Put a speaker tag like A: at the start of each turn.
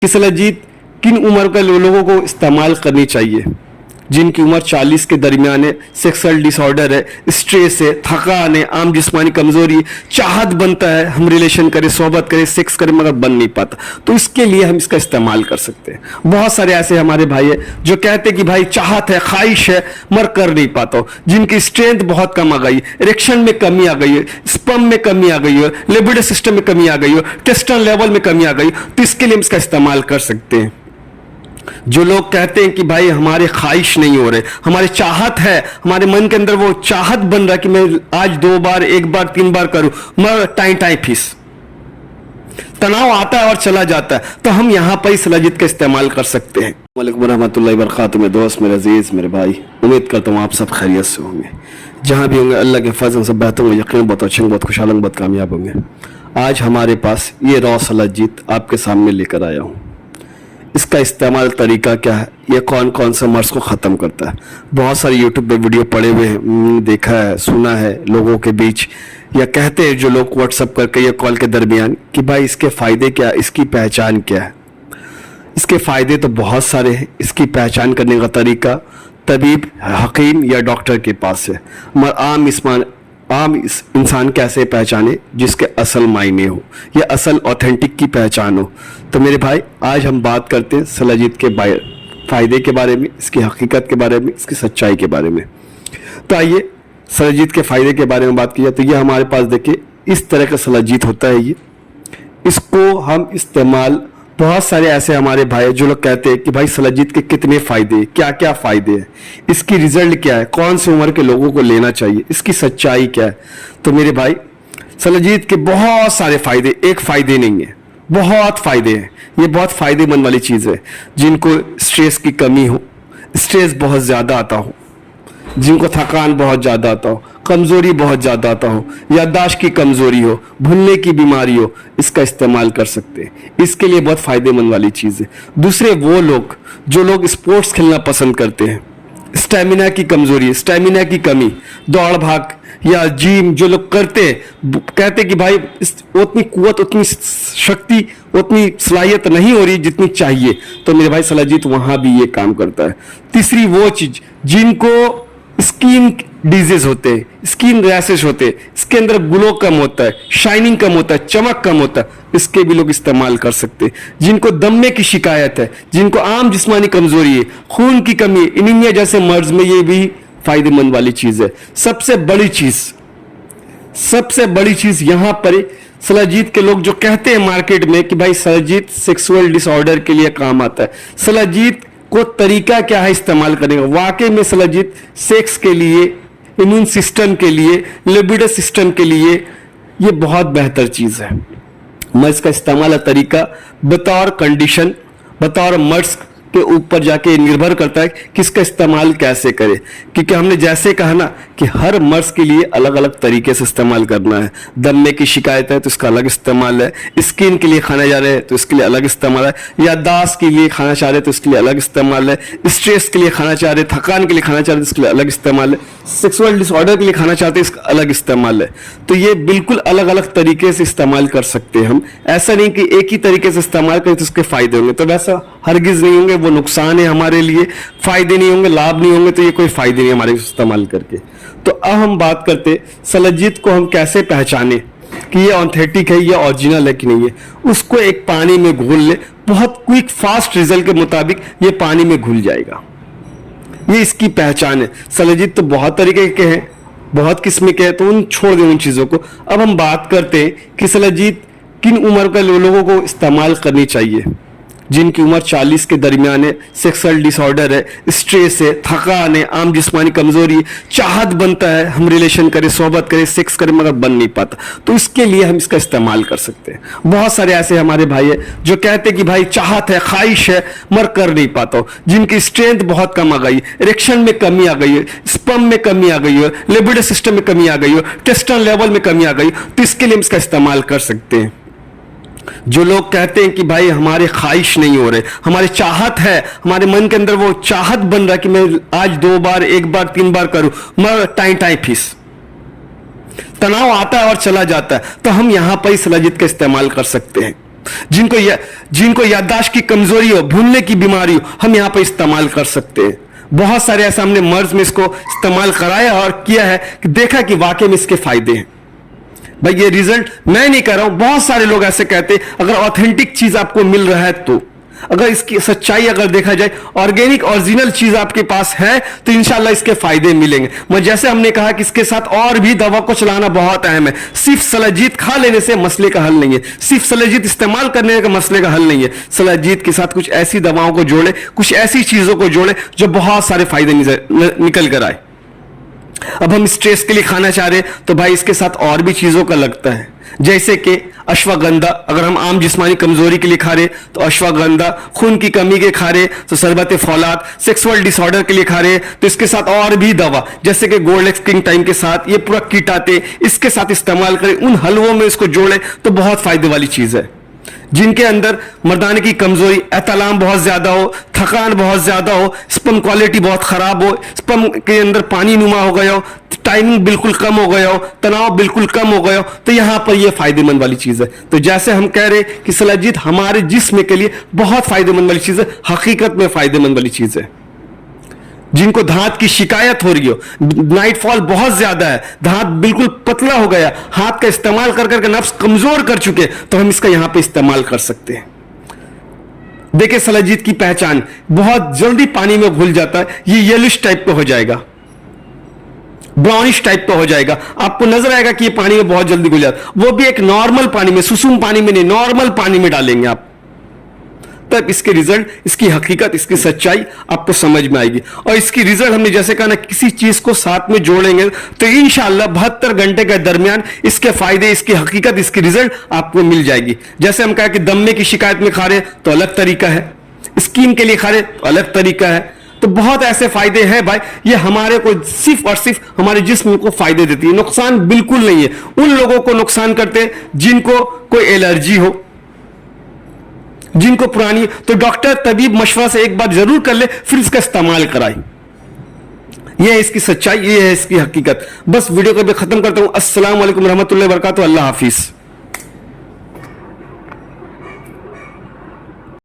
A: कि सलाजीत किन उम्र के लोगों को इस्तेमाल करनी चाहिए, जिनकी उम्र 40 के दरमियान है, सेक्सुअल डिसऑर्डर है, स्ट्रेस है, थकान है, आम जिस्मानी कमजोरी है, चाहत बनता है हम रिलेशन करें, सोहबत करें, सेक्स करें मगर बन नहीं पाता, तो इसके लिए हम इसका इस्तेमाल कर सकते हैं। बहुत सारे ऐसे हमारे भाई है जो कहते हैं कि भाई चाहत है, ख्वाहिश है मगर कर नहीं पाता हो, जिनकी स्ट्रेंथ बहुत कम आ गई, इरेक्शन में कमी आ गई है, स्पर्म में कमी आ गई है, लिबिडो सिस्टम में कमी आ गई है, टेस्टोस्टेरोन लेवल में कमी आ गई, तो इसके लिए हम इसका इस्तेमाल कर सकते हैं। जो लोग कहते हैं कि भाई हमारे ख्वाहिश नहीं हो रहे, हमारे चाहत है, हमारे मन के अंदर वो चाहत बन रहा कि मैं आज 2 बार, 1 बार, 3 बार करूं, मगर टाइम फीस तनाव आता है और चला जाता है, तो हम यहां पर सलाजीत का इस्तेमाल कर सकते हैं। वालेकुम रहमतुल्लाहि व बरकातुहू। मेरे दोस्त, मेरे अजीज, मेरे भाई, उम्मीद करता हूँ आप सब खैरियत से होंगे। जहां भी होंगे अल्लाह के फजल से बेहतर होंगे, यकीन बहुत अच्छे, बहुत खुशहाल, बहुत कामयाब होंगे। आज हमारे पास ये रॉ सलाजीत आपके सामने लेकर आया हूँ। इसका इस्तेमाल तरीका क्या है, ये कौन कौन सा मर्ज को ख़त्म करता है। बहुत सारे यूट्यूब पे वीडियो पड़े हुए हैं, देखा है, सुना है लोगों के बीच, या कहते हैं जो लोग व्हाट्सअप करके या कॉल के दरमियान कि भाई इसके फ़ायदे क्या, इसकी पहचान क्या है। इसके फ़ायदे तो बहुत सारे हैं, इसकी पहचान करने का तरीका तबीब, हकीम या डॉक्टर के पास है, मगर आम इंसान कैसे पहचाने जिसके असल मायने हो या असल ऑथेंटिक की पहचान हो। तो मेरे भाई, आज हम बात करते हैं सलाजीत के फ़ायदे के बारे में, इसकी हकीकत के बारे में, इसकी सच्चाई के बारे में। तो आइए सलाजीत के फ़ायदे के बारे में बात की जाए तो ये हमारे पास देखिए इस तरह का सलाजीत होता है। ये इसको हम इस्तेमाल, बहुत सारे ऐसे हमारे भाई जो लोग कहते हैं कि भाई सलाजीत के कितने फ़ायदे, क्या क्या फ़ायदे हैं, इसकी रिजल्ट क्या है, कौन सी उम्र के लोगों को लेना चाहिए, इसकी सच्चाई क्या है। तो मेरे भाई, सलाजीत के बहुत सारे फ़ायदे, एक फ़ायदे नहीं है, बहुत फ़ायदे हैं। ये बहुत फ़ायदेमंद वाली चीज़ है। जिनको स्ट्रेस की कमी हो, स्ट्रेस बहुत ज़्यादा आता हो, जिनको थकान बहुत ज़्यादा आता हो, कमज़ोरी बहुत ज़्यादा आता हो, याददाश्त की कमज़ोरी हो, भूलने की बीमारी हो, इसका इस्तेमाल कर सकते हैं। इसके लिए बहुत फ़ायदेमंद वाली चीज़ है। दूसरे वो लोग जो लोग स्पोर्ट्स खेलना पसंद करते हैं, स्टैमिना की कमज़ोरी, स्टैमिना की कमी, दौड़ भाग या जिम जो लोग करते हैं, कहते कि भाई उतनी कुव्वत, उतनी शक्ति, उतनी सलाहियत नहीं हो रही जितनी चाहिए, तो मेरे भाई सलाजीत वहाँ भी ये काम करता है। तीसरी वो चीज़, जिनको स्किन डिजीज होते हैं, स्किन रैशेस होते हैं, इसके अंदर ग्लो कम होता है, शाइनिंग कम होता है, चमक कम होता है, इसके भी लोग इस्तेमाल कर सकते हैं। जिनको दमे की शिकायत है, जिनको आम जिस्मानी कमजोरी है, खून की कमी, एनीमिया जैसे मर्ज में ये भी फायदेमंद वाली चीज है। सबसे बड़ी चीज यहां पर सलाजीत के लोग जो कहते हैं मार्केट में कि भाई सलाजीत सेक्सुअल डिसऑर्डर के लिए काम आता है, सलाजीत को तरीका क्या है इस्तेमाल करने का। वाकई में सलाजीत सेक्स के लिए, इम्यून सिस्टम के लिए, लिबिडो सिस्टम के लिए ये बहुत बेहतर चीज़ है। मैं इसका इस्तेमाल तरीका बतौर कंडीशन, बतौर मर्ज के ऊपर जाके निर्भर करता है कि इसका इस्तेमाल कैसे करें, क्योंकि हमने जैसे कहा ना कि हर मर्ज के लिए अलग अलग तरीके से इस्तेमाल करना है। दमे की शिकायत है तो इसका अलग इस्तेमाल है, स्किन के लिए खाना जा रहे हैं तो इसके लिए अलग इस्तेमाल है, याददाश्त के लिए खाना चाह रहे हैं तो इसके लिए अलग इस्तेमाल है, स्ट्रेस के लिए खाना चाह रहे हैं, थकान के लिए खाना चाह रहे हैं तो इसके लिए अलग इस्तेमाल है, सेक्सुअल डिसऑर्डर के लिए खाना चाहते हैं इसका अलग इस्तेमाल है। तो ये बिल्कुल अलग अलग तरीके से इस्तेमाल कर सकते हैं हम। ऐसा नहीं कि एक ही तरीके से इस्तेमाल करें तो उसके फायदे होंगे, तो वैसा हरगिज नहीं होंगे, वो नुकसान है हमारे लिए, फायदे नहीं होंगे, लाभ नहीं होंगे, तो ये कोई फायदे नहीं हमारे इस्तेमाल करके। तो अब हम बात करते सलाजीत को हम कैसे पहचाने कि ये ऑथेंटिक है, ये ओरिजिनल है कि नहीं है। उसको एक पानी में घोल ले, बहुत क्विक फास्ट रिजल्ट के मुताबिक ये पानी में घुल जाएगा। ये इसकी पहचान है। सलाजीत तो बहुत तरीके के हैं, बहुत किस्म के हैं, तो उन छोड़ दें उन चीज़ों को। अब हम बात करते हैं कि सलाजीत किन उम्र के लोगों को इस्तेमाल करनी चाहिए, जिनकी उम्र 40 के दरमियान है, सेक्सुअल डिसऑर्डर है, स्ट्रेस है, थकान है, आम जिस्मानी कमजोरी है, चाहत बनता है हम रिलेशन करें, सोहबत करें, सेक्स करें मगर बन नहीं पाता, तो इसके लिए हम इसका इस्तेमाल कर सकते हैं। बहुत सारे ऐसे हमारे भाई है जो कहते हैं कि भाई चाहत है, ख्वाहिश है मगर कर नहीं पाता हो, जिनकी स्ट्रेंथ बहुत कम आ गई, इरेक्शन में कमी आ गई है, स्पर्म में कमी आ गई है, लिबिडो सिस्टम में कमी आ गई है, टेस्टोस्टेरोन लेवल में कमी आ गई, तो इसके लिए हम इसका इस्तेमाल कर सकते हैं। जो लोग कहते हैं कि भाई हमारे ख्वाहिश नहीं हो रहे, हमारे चाहत है, हमारे मन के अंदर वो चाहत बन रहा कि मैं आज 2 बार, 1 बार, 3 बार करूं, मगर टाइम फीस तनाव आता है और चला जाता है, तो हम यहां पर सलाजीत का इस्तेमाल कर सकते हैं। जिनको याददाश्त की कमजोरी हो, भूलने की बीमारी हो, हम यहां पर इस्तेमाल कर सकते हैं। बहुत सारे ऐसा हमने मर्ज में इसको इस्तेमाल कराया और किया है कि देखा कि वाकई में इसके फायदे हैं। भाई ये रिजल्ट मैं नहीं कर रहा हूं, बहुत सारे लोग ऐसे कहते हैं। अगर ऑथेंटिक चीज आपको मिल रहा है तो, अगर इसकी सच्चाई अगर देखा जाए, ऑर्गेनिक ओरिजिनल चीज आपके पास है तो इंशाल्लाह इसके फायदे मिलेंगे। मगर जैसे हमने कहा कि इसके साथ और भी दवा को चलाना बहुत अहम है। सिर्फ सलाजीत खा लेने से मसले का हल नहीं है, सिर्फ सलाजीत इस्तेमाल करने का मसले का हल नहीं है। सलाजीत के साथ कुछ ऐसी दवाओं को जोड़े, कुछ ऐसी चीजों को जोड़े जो बहुत सारे फायदे निकल कर आए। अब हम स्ट्रेस के लिए खाना चाह रहे हैं तो भाई इसके साथ और भी चीजों का लगता है, जैसे कि अश्वगंधा। अगर हम आम जिस्मानी कमजोरी के लिए खा रहे तो अश्वगंधा, खून की कमी के खा रहे तो शरबत फौलाद, सेक्सुअल डिसऑर्डर के लिए खा रहे तो इसके साथ और भी दवा, जैसे कि गोल्ड एक्स किंग टाइम के साथ ये पूरा किट आते, इसके साथ इस्तेमाल करें, उन हलवों में इसको जोड़े तो बहुत फायदे वाली चीज है। जिनके अंदर मर्दाने की कमजोरी, एतलाम बहुत ज्यादा हो, थकान बहुत ज्यादा हो, स्पर्म क्वालिटी बहुत खराब हो, स्पर्म के अंदर पानी नुमा हो गया हो, टाइमिंग बिल्कुल कम हो गया हो, तनाव बिल्कुल कम हो गया हो, तो यहां पर यह फायदेमंद वाली चीज है। तो जैसे हम कह रहे कि सलाजीत हमारे जिस्म के लिए बहुत फायदेमंद वाली चीज है, हकीकत में फायदेमंद वाली चीज है। जिनको दांत की शिकायत हो रही हो, नाइटफॉल बहुत ज्यादा है, दांत बिल्कुल पतला हो गया, हाथ का इस्तेमाल कर करके नफ्स कमजोर कर चुके, तो हम इसका यहां पे इस्तेमाल कर सकते हैं। देखिए सलाजीत की पहचान, बहुत जल्दी पानी में घुल जाता है, ये येलिश टाइप का हो जाएगा, ब्राउनिश टाइप का हो जाएगा, आपको नजर आएगा कि ये पानी में बहुत जल्दी घुल जाता है। वो भी एक नॉर्मल पानी में, सुसुम पानी में नहीं, नॉर्मल पानी में डालेंगे आप, तब इसके रिजल्ट, इसकी हकीकत, इसकी सच्चाई आपको समझ में आएगी। और इसकी रिजल्ट हमने जैसे कहा ना, किसी चीज को साथ में जोड़ेंगे तो इंशाल्लाह 72 घंटे के दरमियान इसके फायदे, इसकी हकीकत, इसकी रिजल्ट आपको मिल जाएगी। जैसे हम कहा कि दम्मे की शिकायत में खा रहे तो अलग तरीका है, स्किन के लिए खा रहे तो अलग तरीका है, तो बहुत ऐसे फायदे हैं भाई। ये हमारे को सिर्फ और सिर्फ हमारे जिस्म को फायदे देती है, नुकसान बिल्कुल नहीं है। उन लोगों को नुकसान करते जिनको कोई एलर्जी हो, जिनको पुरानी, तो डॉक्टर तबीब मशवरा से एक बार जरूर कर ले, फिर इसका इस्तेमाल कराए। यह है इसकी सच्चाई, यह है इसकी हकीकत। बस वीडियो को भी खत्म करता हूं। अस्सलाम वालेकुम रहमतुल्लाहि व बरकातहू। अल्लाह हाफिज।